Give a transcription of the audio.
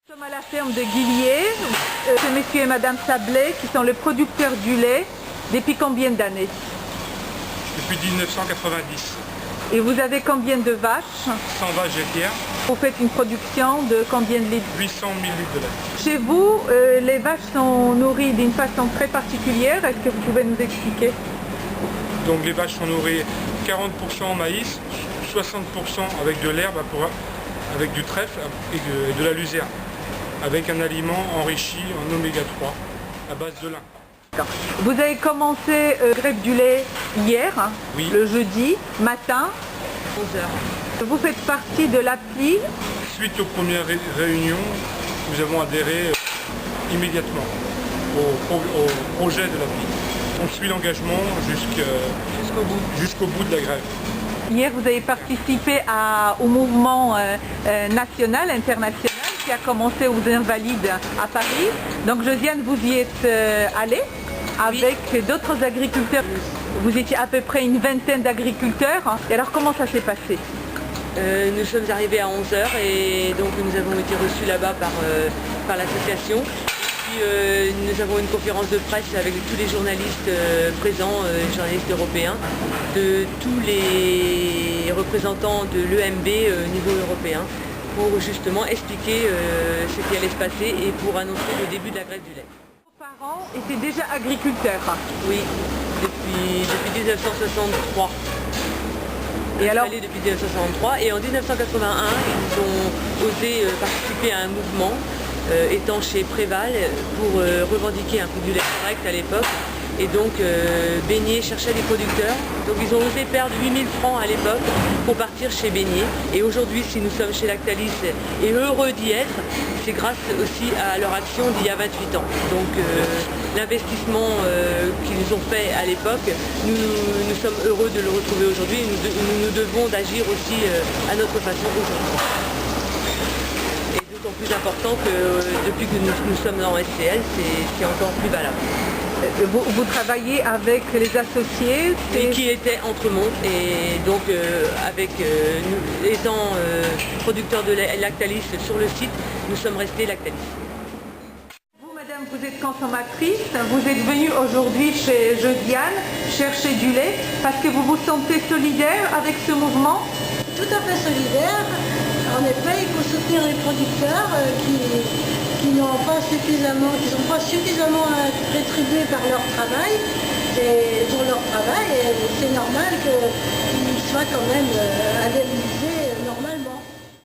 Nous sommes à la ferme de Guillier. C'est monsieur et madame Sablet qui sont les producteurs du lait depuis combien d'années? Depuis 1990. Et vous avez combien de vaches? 100 vaches laitières, Vous faites une production de combien de litres? 800 000 litres de lait. Chez vous, les vaches sont nourries d'une façon très particulière. Est-ce que vous pouvez nous expliquer? Donc les vaches sont nourries 40% en maïs, 60% avec de l'herbe, avec du trèfle et de la luzerne, avec un aliment enrichi en oméga 3 à base de lin. Vous avez commencé greffe du lait hier, Oui. le jeudi matin, 11h. Vous faites partie de l'appli. Suite aux premières réunions, nous avons adhéré immédiatement au projet de l'appli. On suit l'engagement jusqu'au bout de la grève. Hier, vous avez participé au mouvement national, international, qui a commencé aux Invalides à Paris. Donc, Josiane, vous y êtes allée avec d'autres agriculteurs. Vous étiez à peu près une vingtaine d'agriculteurs. Et alors, comment ça s'est passé? Nous sommes arrivés à 11h et donc nous avons été reçus là-bas par l'association. Puis nous avons une conférence de presse avec tous les journalistes présents, journalistes européens, de tous les représentants de l'EMB au niveau européen, pour justement expliquer ce qui allait se passer et pour annoncer le début de la grève du lait. Vos parents étaient déjà agriculteurs. Oui, depuis 1963. Et alors, Depuis 1963 et en 1981 ils ont osé participer à un mouvement étant chez Préval pour revendiquer un prix du lait correct à l'époque et donc Beignet cherchait des producteurs, donc ils ont osé perdre 8000 francs à l'époque pour partir chez Beignet et aujourd'hui si nous sommes chez Lactalis et heureux d'y être, c'est grâce aussi à leur action d'il y a 28 ans. Donc l'investissement qu'ils ont fait à l'époque, nous sommes heureux de le retrouver aujourd'hui et nous devons d'agir aussi à notre façon aujourd'hui. Et d'autant plus important que depuis que nous sommes dans SCL, c'est encore plus valable. vous travaillez avec les associés Et qui était Entremont et donc avec nous étant producteurs de Lactalis sur le site, nous sommes restés Lactalis. Vous, madame, vous êtes consommatrice, vous êtes venue aujourd'hui chez Josiane chercher du lait parce que vous vous sentez solidaire avec ce mouvement? Tout à fait solidaire. En effet, il faut soutenir les producteurs qui ne sont pas suffisamment rétribués par leur travail. Et pour leur travail, c'est normal qu'ils soient quand même indemnisés.